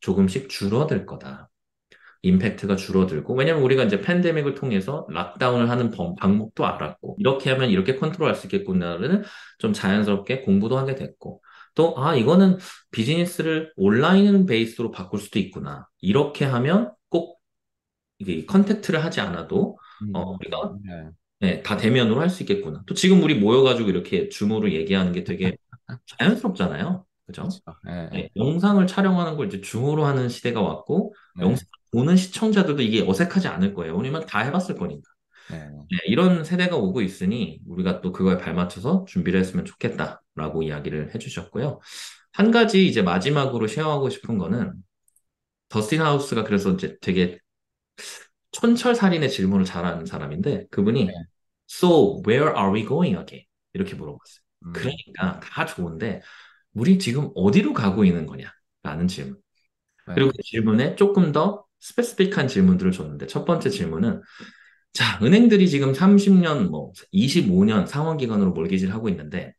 조금씩 줄어들 거다. 임팩트가 줄어들고, 왜냐면 우리가 이제 팬데믹을 통해서 락다운을 하는 방법도 알았고, 이렇게 하면 이렇게 컨트롤할 수 있겠구나를 좀 자연스럽게 공부도 하게 됐고, 또, 이거는 비즈니스를 온라인 베이스로 바꿀 수도 있구나. 이렇게 하면 꼭 이게 컨택트를 하지 않아도, 우리가 네. 네, 다 대면으로 할 수 있겠구나. 또 지금 우리 모여가지고 이렇게 줌으로 얘기하는 게 되게 자연스럽잖아요. 그죠? 그렇죠. 예, 예. 네, 영상을 촬영하는 걸 이제 줌으로 하는 시대가 왔고, 네, 영상 보는 시청자들도 이게 어색하지 않을 거예요. 왜냐면 다 해봤을 거니까. 네. 네, 이런 세대가 오고 있으니 우리가 또 그거에 발맞춰서 준비를 했으면 좋겠다라고 이야기를 해주셨고요. 한 가지 이제 마지막으로 쉐어하고 싶은 거는 더스틴 하우스가 그래서 이제 되게 촌철살인의 질문을 잘하는 사람인데 그분이 네. So where are we going again? 이렇게 물어봤어요. 음, 그러니까 다 좋은데 우리 지금 어디로 가고 있는 거냐? 라는 질문. 그리고 네. 그 질문에 조금 더 스페시픽한 질문들을 줬는데 첫 번째 질문은 자, 은행들이 지금 30년, 뭐 25년 상환 기간으로 몰기지를 하고 있는데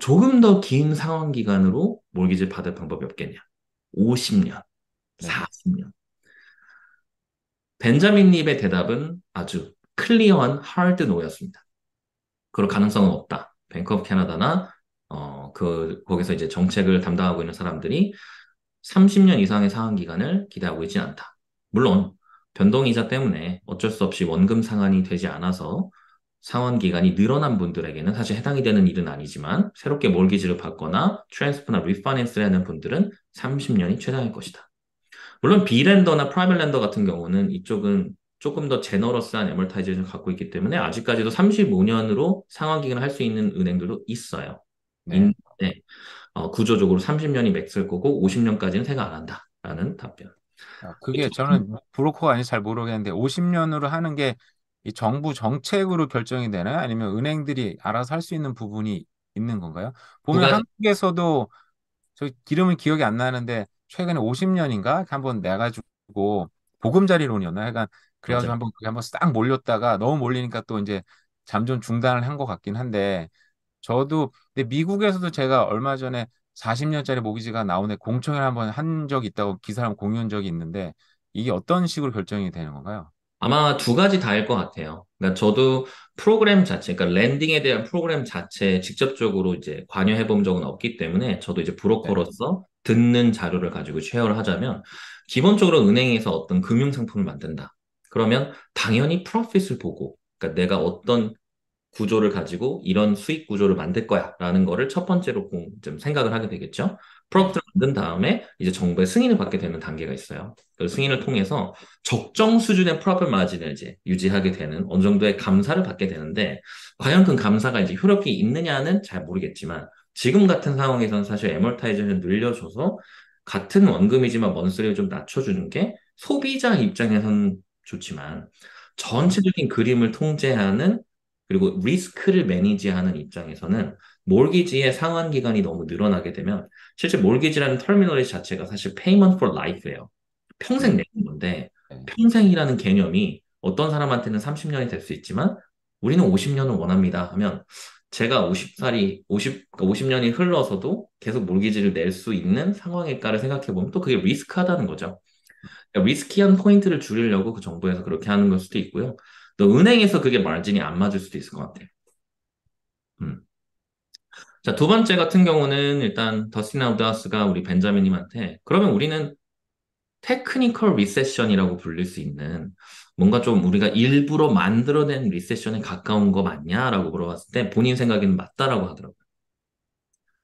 조금 더 긴 상환 기간으로 몰기지를 받을 방법이 없겠냐? 50년, 네. 40년. 벤자민 립의 대답은 아주 클리어한 하드 노였습니다. 그럴 가능성은 없다. 뱅크 오브 캐나다나 거기서 이제 정책을 담당하고 있는 사람들이 30년 이상의 상환 기간을 기대하고 있지는 않다. 물론 변동이자 때문에 어쩔 수 없이 원금 상환이 되지 않아서 상환 기간이 늘어난 분들에게는 사실 해당이 되는 일은 아니지만 새롭게 몰기지를 받거나 트랜스퍼나 리파이낸스를 하는 분들은 30년이 최상일 것이다. 물론 B랜더나 프라이빗 랜더 같은 경우는 이쪽은 조금 더 제너러스한 애멀타이제이션을 갖고 있기 때문에 아직까지도 35년으로 상환 기간을 할 수 있는 은행들도 있어요. 네. 있는데 구조적으로 30년이 맥스일 거고 50년까지는 생각 안 한다라는 답변. 그게 저는 브로커가 아니지 잘 모르겠는데 50년으로 하는 게 이 정부 정책으로 결정이 되나요? 아니면 은행들이 알아서 할 수 있는 부분이 있는 건가요? 두 보면 가지 한국에서도 저 기름은 기억이 안 나는데 최근에 50년인가 한번 내가지고 보금자리론이었나? 약간 그래가지고 맞아요. 한번 그게 한번 싹 몰렸다가 너무 몰리니까 또 이제 잠정 중단을 한 것 같긴 한데 저도 근데 미국에서도 제가 얼마 전에 40년짜리 모기지가 나오네 공청회 한번 한 적이 있다고 기사를 한번 공유한 적이 있는데 이게 어떤 식으로 결정이 되는 건가요? 아마 두 가지 다일 것 같아요. 그러니까 저도 프로그램 자체, 그러니까 랜딩에 대한 프로그램 자체에 직접적으로 이제 관여해 본 적은 없기 때문에 저도 이제 네. 브로커로서 듣는 자료를 가지고 쉐어를 하자면 기본적으로 은행에서 어떤 금융 상품을 만든다. 그러면 당연히 프로핏을 보고, 그러니까 내가 어떤 구조를 가지고 이런 수익 구조를 만들 거야라는 거를 첫 번째로 좀 생각을 하게 되겠죠. 네. 프로덕트를 만든 다음에 이제 정부의 승인을 받게 되는 단계가 있어요. 그 승인을 통해서 적정 수준의 프로핏 마진을 이제 유지하게 되는 어느 정도의 감사를 받게 되는데 과연 그 감사가 이제 효력이 있느냐는 잘 모르겠지만 지금 같은 상황에서는 사실 애멀타이저를 늘려줘서 같은 원금이지만 먼스리를 좀 낮춰주는 게 소비자 입장에서는 좋지만 전체적인 그림을 통제하는 그리고 리스크를 매니지하는 입장에서는 몰기지의 상환 기간이 너무 늘어나게 되면 실제 몰기지라는 터미널리 자체가 사실 payment for life예요. 평생 음, 내는 건데 네. 평생이라는 개념이 어떤 사람한테는 30년이 될 수 있지만 우리는 50년을 원합니다 하면 제가 50살이 50년이 흘러서도 계속 몰기지를 낼 수 있는 상황일까를 생각해 보면 또 그게 리스크하다는 거죠. 그러니까 리스키한 포인트를 줄이려고 그 정부에서 그렇게 하는 걸 수도 있고요. 또 은행에서 그게 마진이 안 맞을 수도 있을 것 같아요. 음. 자, 두 번째 같은 경우는 일단 더스틴 아우드하우스가 우리 벤자민님한테 그러면 우리는 테크니컬 리세션이라고 불릴 수 있는 뭔가 좀 우리가 일부러 만들어낸 리세션에 가까운 거 맞냐라고 물어봤을 때 본인 생각에는 맞다라고 하더라고요.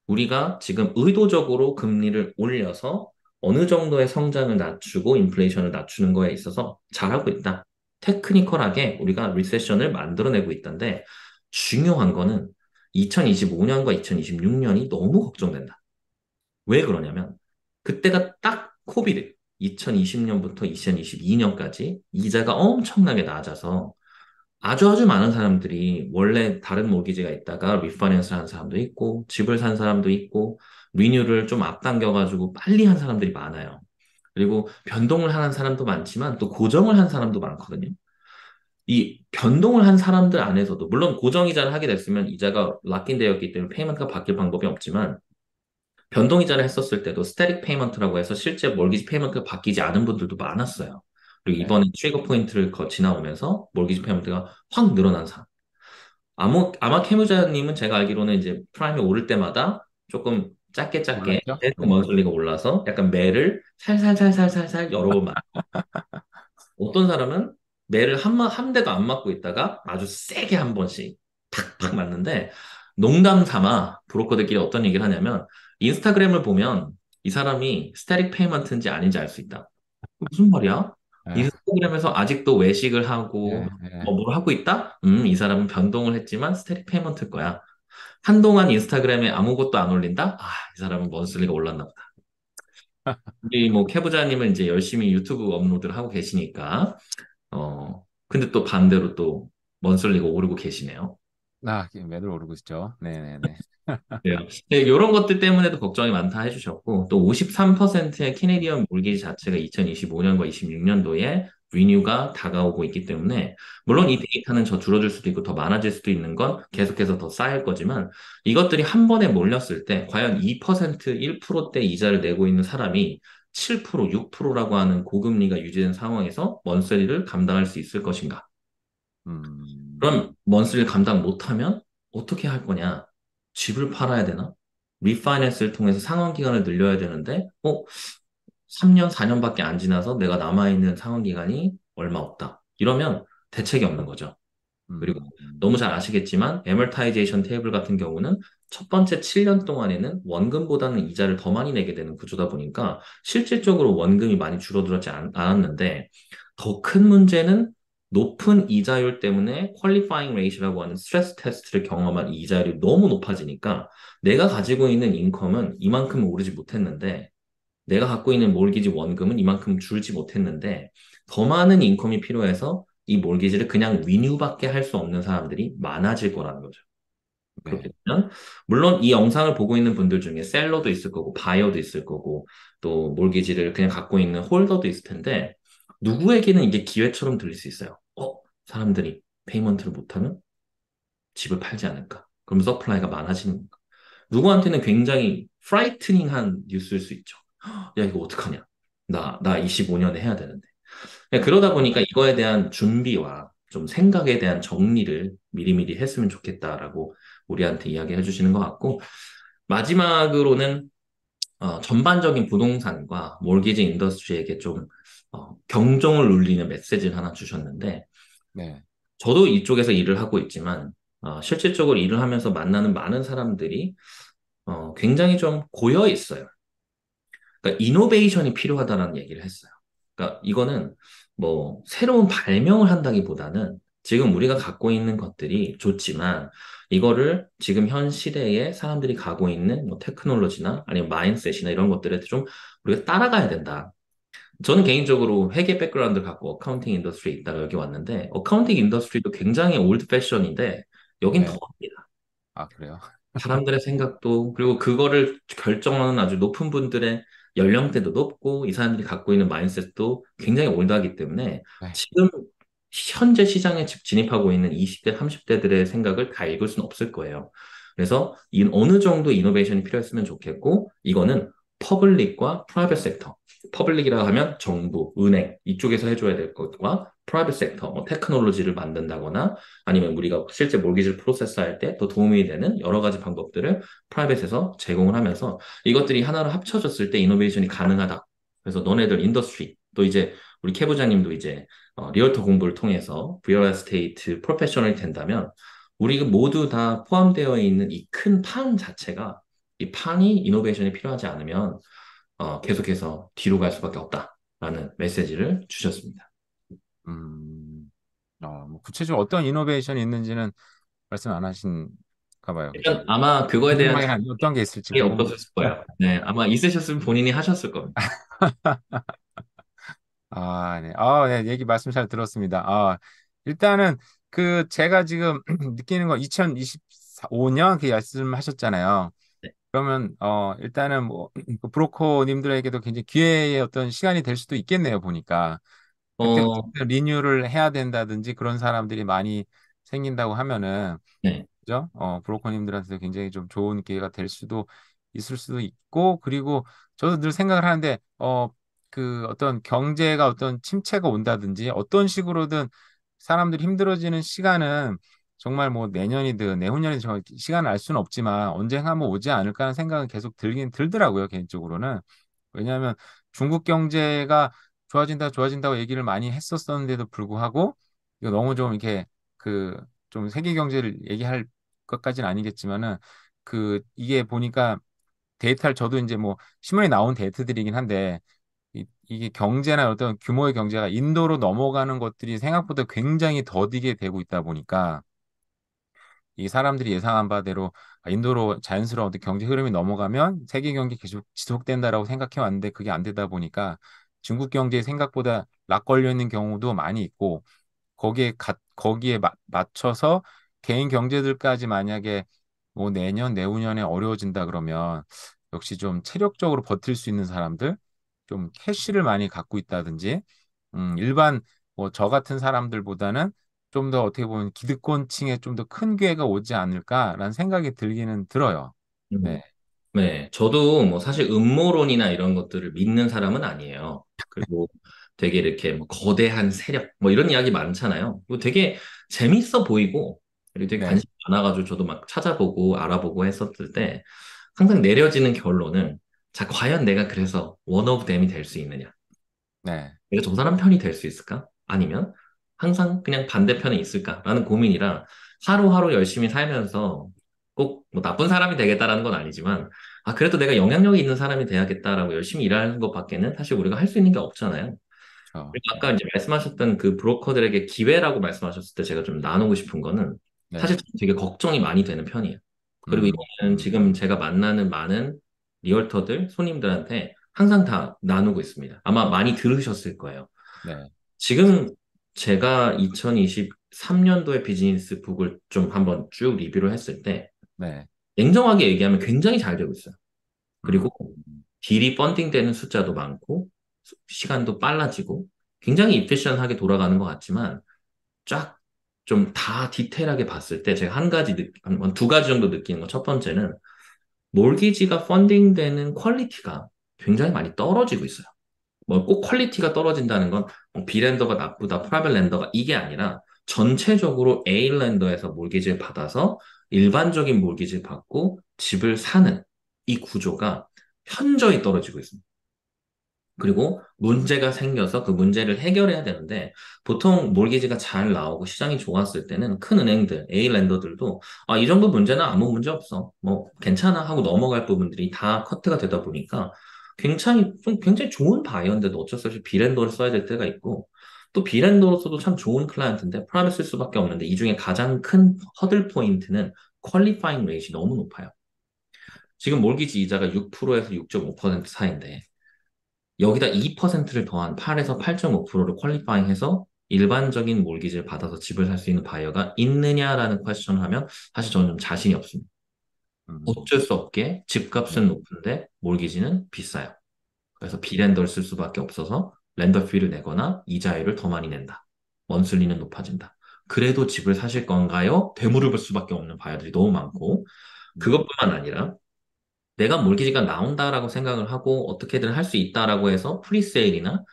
우리가 지금 의도적으로 금리를 올려서 어느 정도의 성장을 낮추고 인플레이션을 낮추는 거에 있어서 잘하고 있다. 테크니컬하게 우리가 리세션을 만들어내고 있던데 중요한 거는 2025년과 2026년이 너무 걱정된다. 왜 그러냐면 그때가 딱 코비드 2020년부터 2022년까지 이자가 엄청나게 낮아서 아주 아주 많은 사람들이 원래 다른 모기지가 있다가 리파이낸스 한 사람도 있고 집을 산 사람도 있고 리뉴를 좀 앞당겨가지고 빨리 한 사람들이 많아요. 그리고 변동을 하는 사람도 많지만 또 고정을 한 사람도 많거든요. 이 변동을 한 사람들 안에서도 물론 고정 이자를 하게 됐으면 이자가 락인되었기 때문에 페이먼트가 바뀔 방법이 없지만 변동이자를 했었을 때도 스태틱 페이먼트라고 해서 실제 몰기지 페이먼트가 바뀌지 않은 분들도 많았어요. 그리고 네. 이번에 트리거 포인트를 지나오면서 몰기지 페이먼트가 확 늘어난 상황. 아마 캐무자님은 제가 알기로는 이제 프라임이 오를 때마다 조금 작게 작게 몰랐죠? 계속 네. 먼슬리가 올라서 약간 매를 살살살살살살 여러 번 어떤 사람은 매를 한 대도 안 맞고 있다가 아주 세게 한 번씩 탁탁 맞는데 농담 삼아 브로커들끼리 어떤 얘기를 하냐면 인스타그램을 보면 이 사람이 스태틱 페이먼트인지 아닌지 알 수 있다. 무슨 말이야? 네. 인스타그램에서 아직도 외식을 하고 네. 네. 뭘 하고 있다? 이 사람은 변동을 했지만 스태틱 페이먼트일 거야. 한동안 인스타그램에 아무것도 안 올린다? 아, 이 사람은 먼슬리가 올랐나 보다. 우리 뭐 캐부자님은 이제 열심히 유튜브 업로드를 하고 계시니까 근데 또 반대로 또 먼슬리가 오르고 계시네요. 매달 오르고 있죠. 네네네. 그래요. 네, 이런 것들 때문에도 걱정이 많다 해주셨고, 또 53%의 캐네디언 몰기지 자체가 2025년과 26년도에 리뉴가 다가오고 있기 때문에, 물론 이 음, 데이터는 저 줄어들 수도 있고 더 많아질 수도 있는 건 계속해서 더 쌓일 거지만, 이것들이 한 번에 몰렸을 때, 과연 2%, 1%대 이자를 내고 있는 사람이 7%, 6%라고 하는 고금리가 유지된 상황에서 먼슬리를 감당할 수 있을 것인가? 음, 그럼 먼스를 감당 못하면 어떻게 할 거냐? 집을 팔아야 되나? 리파이낸스를 통해서 상환 기간을 늘려야 되는데, 3년, 4년밖에 안 지나서 내가 남아있는 상환 기간이 얼마 없다. 이러면 대책이 없는 거죠. 그리고 음, 너무 잘 아시겠지만, 에멀타이제이션 테이블 같은 경우는 첫 번째 7년 동안에는 원금보다는 이자를 더 많이 내게 되는 구조다 보니까 실질적으로 원금이 많이 줄어들었지 않았는데 더 큰 문제는 높은 이자율 때문에 퀄리파잉 레이시라고 하는 스트레스 테스트를 경험한 이 이자율이 너무 높아지니까 내가 가지고 있는 인컴은 이만큼 오르지 못했는데 내가 갖고 있는 몰기지 원금은 이만큼 줄지 못했는데 더 많은 인컴이 필요해서 이 몰기지를 그냥 리뉴밖에 할 수 없는 사람들이 많아질 거라는 거죠. 그렇게 네, 되면 물론 이 영상을 보고 있는 분들 중에 셀러도 있을 거고 바이어도 있을 거고 또 몰기지를 그냥 갖고 있는 홀더도 있을 텐데 누구에게는 이게 기회처럼 들릴 수 있어요. 사람들이 페이먼트를 못하면 집을 팔지 않을까? 그럼 서플라이가 많아지는 건가? 누구한테는 굉장히 프라이트닝한 뉴스일 수 있죠. 야, 이거 어떡하냐? 나 25년에 해야 되는데. 그러다 보니까 이거에 대한 준비와 좀 생각에 대한 정리를 미리미리 했으면 좋겠다라고 우리한테 이야기해 주시는 것 같고, 마지막으로는 전반적인 부동산과 몰기지 인더스트리에게 좀 경종을 울리는 메시지를 하나 주셨는데, 네, 저도 이쪽에서 일을 하고 있지만, 실질적으로 일을 하면서 만나는 많은 사람들이 굉장히 좀 고여 있어요. 그러니까 이노베이션이 필요하다는 얘기를 했어요. 그러니까 이거는 뭐 새로운 발명을 한다기보다는 지금 우리가 갖고 있는 것들이 좋지만 이거를 지금 현 시대에 사람들이 가고 있는 뭐 테크놀로지나 아니면 마인드셋이나 이런 것들에 좀 우리가 따라가야 된다. 저는 개인적으로 회계 백그라운드 갖고 어카운팅 인더스트리에 있다가 여기 왔는데 어카운팅 인더스트리도 굉장히 올드 패션인데 여긴 더 네. 합니다. 아, 그래요? 사람들의 생각도, 그리고 그거를 결정하는 아주 높은 분들의 연령대도 높고, 이 사람들이 갖고 있는 마인드셋도 굉장히 올드하기 때문에, 네. 지금 현재 시장에 진입하고 있는 20대, 30대들의 생각을 다 읽을 수는 없을 거예요. 그래서 어느 정도 이노베이션이 필요했으면 좋겠고, 이거는 퍼블릭과 프라이빗 섹터. 퍼블릭이라고 하면 정부, 은행, 이쪽에서 해줘야 될 것과 프라이빗 섹터, 뭐 테크놀로지를 만든다거나 아니면 우리가 실제 몰기지를 프로세스할 때 더 도움이 되는 여러 가지 방법들을 프라이빗에서 제공을 하면서 이것들이 하나로 합쳐졌을 때 이노베이션이 가능하다. 그래서 너네들 인더스트리 또 이제 우리 캐 부장님도 이제 리얼터 공부를 통해서 리얼 에스테이트 프로페셔널이 된다면 우리 모두 다 포함되어 있는 이 큰 판 자체가 이 판이 이노베이션이 필요하지 않으면 계속해서 뒤로 갈 수밖에 없다라는 메시지를 주셨습니다. 음, 뭐 구체적으로 어떤 이노베이션이 있는지는 말씀 안 하신가 봐요. 그죠? 일단 아마 그거에 대한 궁금하게 한 어떤 게 있을지 생각이 궁금해요. 없었을 거예요. 네, 아마 있으셨으면 본인이 하셨을 겁니다. 네. 네. 얘기 말씀 잘 들었습니다. 일단은 제가 지금 느끼는 거 2025년 그 말씀하셨잖아요. 네. 그러면 일단은 뭐 그 브로커님들에게도 굉장히 기회의 어떤 시간이 될 수도 있겠네요, 보니까. 어, 리뉴를 해야 된다든지 그런 사람들이 많이 생긴다고 하면은 네. 그죠? 브로커님들한테도 굉장히 좀 좋은 기회가 될 수도 있을 수도 있고, 그리고 저도 늘 생각을 하는데, 그 어떤 경제가 어떤 침체가 온다든지 어떤 식으로든 사람들이 힘들어지는 시간은 정말 뭐 내년이든 내후년이든 정말 시간을 알 수는 없지만 언젠가 한번 오지 않을까 하는 생각은 계속 들긴 들더라고요, 개인적으로는. 왜냐하면 중국 경제가 좋아진다고 얘기를 많이 했었었는데도 불구하고 이거 너무 좀 이렇게 그 좀 세계 경제를 얘기할 것까지는 아니겠지만은 그 이게 보니까 데이터를 저도 이제 뭐 신문에 나온 데이터들이긴 한데 이게 경제나 어떤 규모의 경제가 인도로 넘어가는 것들이 생각보다 굉장히 더디게 되고 있다 보니까 이 사람들이 예상한 바대로 인도로 자연스러운 어떤 경제 흐름이 넘어가면 세계 경제 계속 지속된다라고 생각해 왔는데 그게 안 되다 보니까 중국 경제에 생각보다 락 걸려 있는 경우도 많이 있고 거기에 맞춰서 개인 경제들까지 만약에 뭐 내년, 내후년에 어려워진다 그러면 역시 좀 체력적으로 버틸 수 있는 사람들, 좀 캐시를 많이 갖고 있다든지, 일반 뭐 저 같은 사람들보다는 좀 더 어떻게 보면 기득권층에 좀 더 큰 기회가 오지 않을까라는 생각이 들기는 들어요. 네, 음. 네, 저도 뭐 사실 음모론이나 이런 것들을 믿는 사람은 아니에요. 그리고 되게 이렇게 뭐 거대한 세력, 뭐 이런 이야기 많잖아요. 뭐 되게 재밌어 보이고, 그리고 되게 네, 관심 많아가지고 저도 막 찾아보고 알아보고 했었을 때, 항상 내려지는 결론은, 자, 과연 내가 그래서 원 오브 댐이 될 수 있느냐? 네, 내가 저 사람 편이 될 수 있을까? 아니면 항상 그냥 반대편에 있을까라는 고민이라 하루하루 열심히 살면서 꼭 뭐 나쁜 사람이 되겠다라는 건 아니지만, 아, 그래도 내가 영향력이 있는 사람이 돼야겠다라고 열심히 일하는 것밖에는 사실 우리가 할 수 있는 게 없잖아요. 저, 그리고 아까 이제 말씀하셨던 그 브로커들에게 기회라고 말씀하셨을 때 제가 좀 나누고 싶은 거는 네, 사실 되게 걱정이 많이 되는 편이에요. 그리고 음, 이거는 지금 제가 만나는 많은 리얼터들, 손님들한테 항상 다 나누고 있습니다. 아마 많이 들으셨을 거예요. 네, 지금 제가 2023년도에 비즈니스 북을 좀 한번 쭉 리뷰를 했을 때 네, 냉정하게 얘기하면 굉장히 잘 되고 있어요. 음, 그리고 딜이 펀딩되는 숫자도 많고 시간도 빨라지고 굉장히 이피션하게 돌아가는 것 같지만 쫙 좀 다 디테일하게 봤을 때 제가 한 가지 두 가지 정도 느끼는 건 첫 번째는 몰기지가 펀딩되는 퀄리티가 굉장히 많이 떨어지고 있어요. 뭐 꼭 퀄리티가 떨어진다는 건뭐 B랜더가 나쁘다, 프라이빗 랜더가 이게 아니라 전체적으로 A 랜더에서 몰기지를 받아서 일반적인 몰기지를 받고 집을 사는 이 구조가 현저히 떨어지고 있습니다. 그리고 문제가 생겨서 그 문제를 해결해야 되는데 보통 몰기지가 잘 나오고 시장이 좋았을 때는 큰 은행들, A랜더들도 아, 이 정도 문제는 아무 문제 없어. 뭐 괜찮아 하고 넘어갈 부분들이 다 커트가 되다 보니까 굉장히 좋은 바이어인데도 어쩔 수 없이 B랜더를 써야 될 때가 있고 또 B랜더로서도 참 좋은 클라이언트인데 프라이빗 쓸 수밖에 없는데 이 중에 가장 큰 허들 포인트는 퀄리파잉 레이트이 너무 높아요. 지금 몰기지 이자가 6%에서 6.5% 사이인데 여기다 2%를 더한 8에서 8.5%를 퀄리파잉해서 일반적인 몰기지를 받아서 집을 살 수 있는 바이어가 있느냐라는 퀘스천을 하면 사실 저는 좀 자신이 없습니다. 음, 어쩔 수 없게 네, 집값은 높은데 몰기지는 비싸요. 그래서 비렌더를 쓸 수밖에 없어서 렌더 피를 내거나 이자율을 더 많이 낸다. 원슬리는 높아진다. 그래도 집을 사실 건가요? 되물을 볼 수밖에 없는 바이어들이 너무 많고 음, 그것뿐만 아니라 내가 몰기지가 나온다라고 생각을 하고 어떻게든 할 수 있다라고 해서 프리세일이나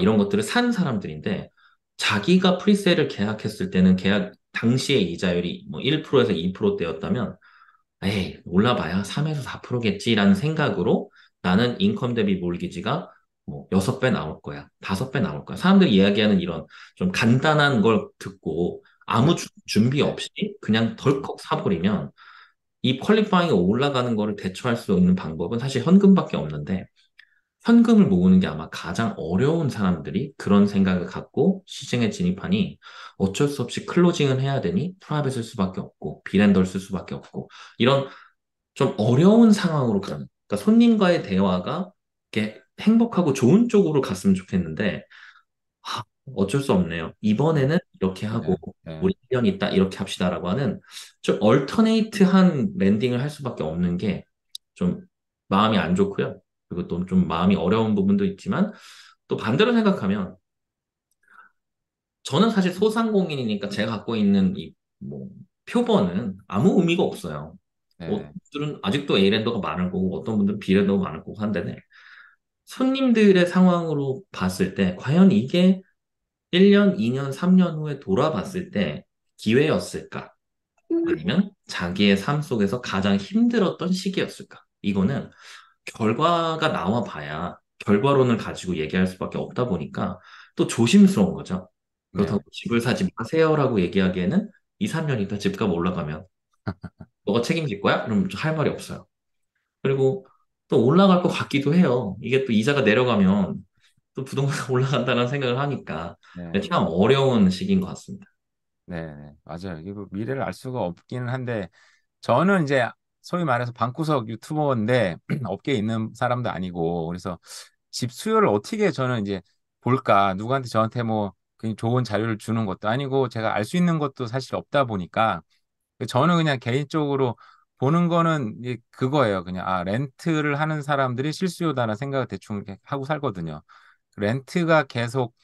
이런 것들을 산 사람들인데 자기가 프리세일을 계약했을 때는 계약 당시의 이자율이 뭐 1%에서 2%대였다면 에이 올라봐야 3에서 4%겠지라는 생각으로 나는 인컴 대비 몰기지가 뭐 6배 나올 거야, 5배 나올 거야. 사람들이 이야기하는 이런 좀 간단한 걸 듣고 네, 아무 준비 네, 없이 그냥 음, 덜컥 사버리면 이 퀄리파잉이 올라가는 거를 대처할 수 있는 방법은 사실 현금밖에 없는데 현금을 모으는 게 아마 가장 어려운 사람들이 그런 생각을 갖고 시장에 진입하니 어쩔 수 없이 클로징을 해야 되니 프라이빗을 수밖에 없고 비랜더를 쓸 수밖에 없고 이런 좀 어려운 상황으로 가는 그러니까 손님과의 대화가 이렇게 행복하고 좋은 쪽으로 갔으면 좋겠는데 아, 어쩔 수 없네요. 이번에는 이렇게 하고 네, 네, 우리 1년 있다 이렇게 합시다라고 하는 좀 얼터네이트한 랜딩을 할 수밖에 없는 게 좀 마음이 안 좋고요. 그리고 또 좀 마음이 어려운 부분도 있지만 또 반대로 생각하면 저는 사실 소상공인이니까 제가 갖고 있는 이 뭐 표본은 아무 의미가 없어요. 어떤 네, 분들은 아직도 A랜더가 많을 거고 어떤 분들은 B랜더가 많을 거고 한데 손님들의 상황으로 봤을 때 과연 이게 1년, 2년, 3년 후에 돌아봤을 때 기회였을까? 아니면 자기의 삶 속에서 가장 힘들었던 시기였을까? 이거는 결과가 나와 봐야 결과론을 가지고 얘기할 수밖에 없다 보니까 또 조심스러운 거죠. 네, 그렇다고 집을 사지 마세요라고 얘기하기에는 2, 3년 있다 집값 올라가면 너가 책임질 거야? 그럼 할 말이 없어요. 그리고 또 올라갈 것 같기도 해요. 이게 또 이자가 내려가면 또 부동산 올라간다는 생각을 하니까 네, 참 어려운 시기인 것 같습니다. 네, 네. 맞아요. 이게 뭐 미래를 알 수가 없기는 한데, 저는 이제 소위 말해서 방구석 유튜버인데, 업계에 있는 사람도 아니고, 그래서 집 수요를 어떻게 저는 이제 볼까, 누구한테 저한테 뭐, 그냥 좋은 자료를 주는 것도 아니고, 제가 알 수 있는 것도 사실 없다 보니까, 저는 그냥 개인적으로 보는 거는 그거예요. 그냥, 아, 렌트를 하는 사람들이 실수요다라는 생각을 대충 이렇게 하고 살거든요. 렌트가 계속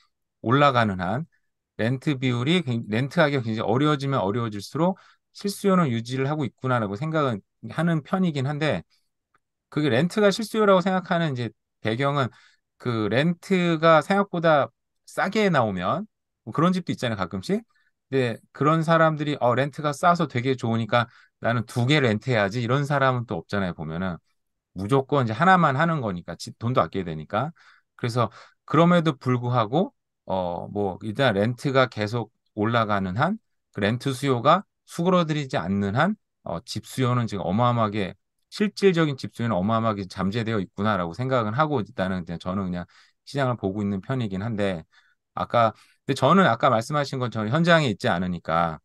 올라가는 한, 렌트 하기가 굉장히 어려워지면 어려워질수록 실수요는 유지를 하고 있구나라고 생각은 하는 편이긴 한데, 그게 렌트가 실수요라고 생각하는 이제 배경은 그 렌트가 생각보다 싸게 나오면 뭐 그런 집도 있잖아요, 가끔씩. 근데 그런 사람들이 렌트가 싸서 되게 좋으니까 나는 두 개 렌트해야지 이런 사람은 또 없잖아요, 보면은. 무조건 이제 하나만 하는 거니까 돈도 아껴야 되니까. 그래서 그럼에도 불구하고 뭐 일단 렌트가 계속 올라가는 한 그 렌트 수요가 수그러들이지 않는 한 집 수요는 지금 어마어마하게 실질적인 집 수요는 어마어마하게 잠재되어 있구나라고 생각은 하고 일단은 그냥 저는 그냥 시장을 보고 있는 편이긴 한데 아까 근데 저는 아까 말씀하신 것처럼 현장에 있지 않으니까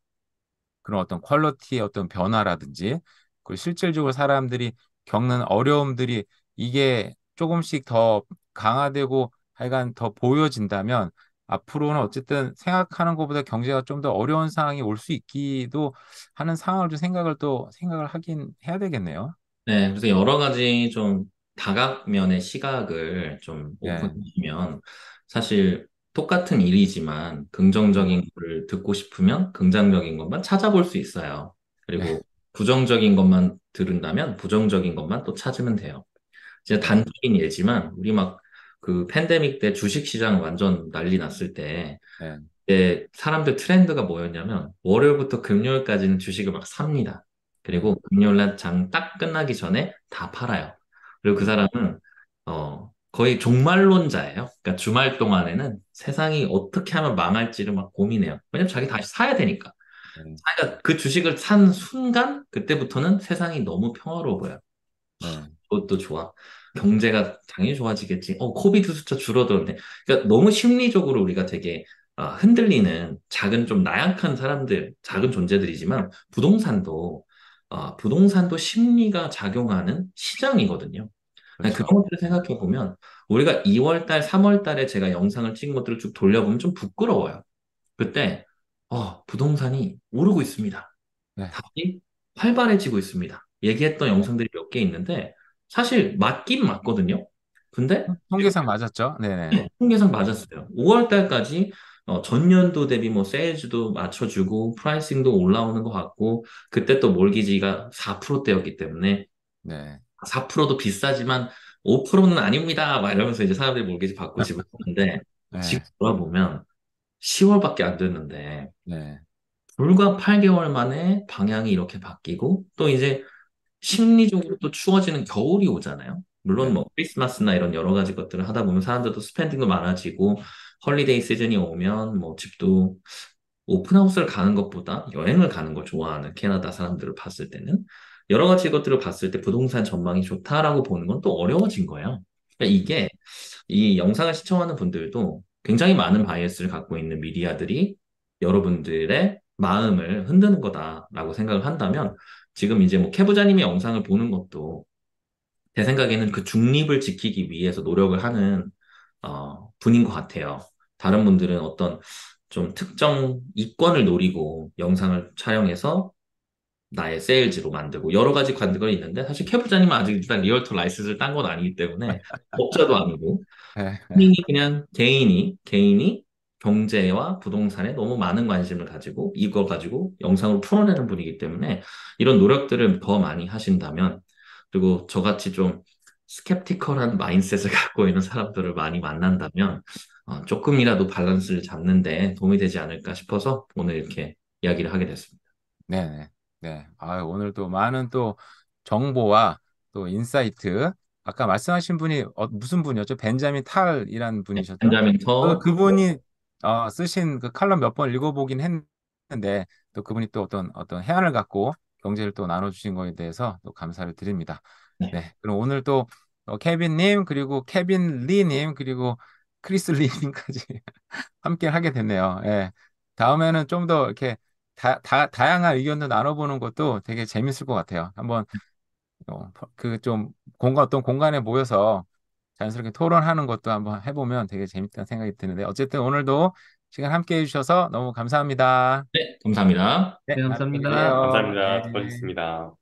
그런 어떤 퀄리티의 어떤 변화라든지 그리고 실질적으로 사람들이 겪는 어려움들이 이게 조금씩 더 강화되고 하여간 더 보여진다면 앞으로는 어쨌든 생각하는 것보다 경제가 좀 더 어려운 상황이 올 수 있기도 하는 상황을 좀 생각을 하긴 해야 되겠네요. 네, 그래서 여러 가지 좀 다각면의 시각을 좀 네, 오픈해주면 사실 똑같은 일이지만 네, 긍정적인 거를 듣고 싶으면 긍정적인 것만 찾아볼 수 있어요. 네, 그리고 부정적인 것만 들은다면 부정적인 것만 또 찾으면 돼요. 진짜 네, 단적인 예지만 우리 막 그 팬데믹 때 주식시장 완전 난리 났을 때 네, 때 사람들 트렌드가 뭐였냐면 월요일부터 금요일까지는 주식을 막 삽니다. 네, 그리고 금요일날 장 딱 끝나기 전에 다 팔아요. 그리고 그 네, 사람은 거의 종말론자예요. 그러니까 주말 동안에는 세상이 어떻게 하면 망할지를 막 고민해요. 왜냐면 자기 다시 사야 되니까. 네, 자기가 그 주식을 산 순간 그때부터는 세상이 너무 평화로워요. 네, 그것도 좋아. 경제가 당연히 좋아지겠지. 코비드 숫자 줄어들었네. 그러니까 너무 심리적으로 우리가 되게 흔들리는 작은 좀 나약한 사람들, 작은 존재들이지만 부동산도 심리가 작용하는 시장이거든요. 그러니까 그렇죠. 그런 것들을 생각해 보면 우리가 2월 달, 3월 달에 제가 영상을 찍은 것들을 쭉 돌려보면 좀 부끄러워요. 그때 부동산이 오르고 있습니다. 네, 다시 활발해지고 있습니다. 얘기했던 영상들이 몇 개 있는데 사실 맞긴 맞거든요. 근데 통계상 맞았죠? 네, 네, 통계상 맞았어요. 5월 달까지 전년도 대비 뭐 세일즈도 맞춰주고 프라이싱도 올라오는 것 같고 그때 또 몰기지가 4%대였기 때문에 네, 4%도 비싸지만 5%는 아닙니다. 막 이러면서 이제 사람들이 몰기지 받고 집을 사는데 지금 네, 돌아보면 10월밖에 안 됐는데 네, 불과 8개월 만에 방향이 이렇게 바뀌고 또 이제 심리적으로 또 추워지는 겨울이 오잖아요. 물론 네, 뭐 크리스마스나 이런 여러 가지 것들을 하다 보면 사람들도 스pen딩도 많아지고 헐리데이 시즌이 오면 뭐 집도 오픈하우스를 가는 것보다 여행을 가는 걸 좋아하는 캐나다 사람들을 봤을 때는 여러 가지 것들을 봤을 때 부동산 전망이 좋다라고 보는 건 또 어려워진 거예요. 그러니까 이게 이 영상을 시청하는 분들도 굉장히 많은 바이어스를 갖고 있는 미디어들이 여러분들의 마음을 흔드는 거다라고 생각을 한다면 지금 이제 뭐 캐부자님의 영상을 보는 것도 제 생각에는 그 중립을 지키기 위해서 노력을 하는 분인 것 같아요. 다른 분들은 어떤 좀 특정 이권을 노리고 영상을 촬영해서 나의 세일즈로 만들고 여러 가지 관들이 있는데 사실 캐부자님은 아직 일단 리얼터 라이센스를 딴 건 아니기 때문에 법자도 아니고 네, 네, 본인이 그냥 개인이 경제와 부동산에 너무 많은 관심을 가지고 이걸 가지고 영상으로 풀어내는 분이기 때문에 이런 노력들을 더 많이 하신다면 그리고 저같이 좀 스캡티컬한 마인셋을 갖고 있는 사람들을 많이 만난다면 조금이라도 밸런스를 잡는데 도움이 되지 않을까 싶어서 오늘 이렇게 이야기를 하게 됐습니다. 네네. 네. 아, 오늘 또 많은 또 정보와 또 인사이트. 아까 말씀하신 분이 무슨 분이었죠? 벤자민 탈이라는 네, 분이셨죠? 벤자민 터, 그분이 쓰신 그 칼럼 몇 번 읽어보긴 했는데 또 그분이 또 어떤 해안을 갖고 경제를 또 나눠주신 거에 대해서 또 감사를 드립니다. 네, 네. 그럼 오늘 또 케빈님 그리고 케빈 리님 그리고 크리스 리님까지 함께 하게 됐네요. 예. 다음에는 좀 더 이렇게 다양한 의견도 나눠보는 것도 되게 재밌을 것 같아요. 한번 그 좀 어떤 공간에 모여서 자연스럽게 토론하는 것도 한번 해보면 되게 재밌다는 생각이 드는데 어쨌든 오늘도 시간 함께 해주셔서 너무 감사합니다. 네, 감사합니다. 네, 네, 다음에 또 감사합니다. 뵐게요. 감사합니다. 네. 수고하셨습니다.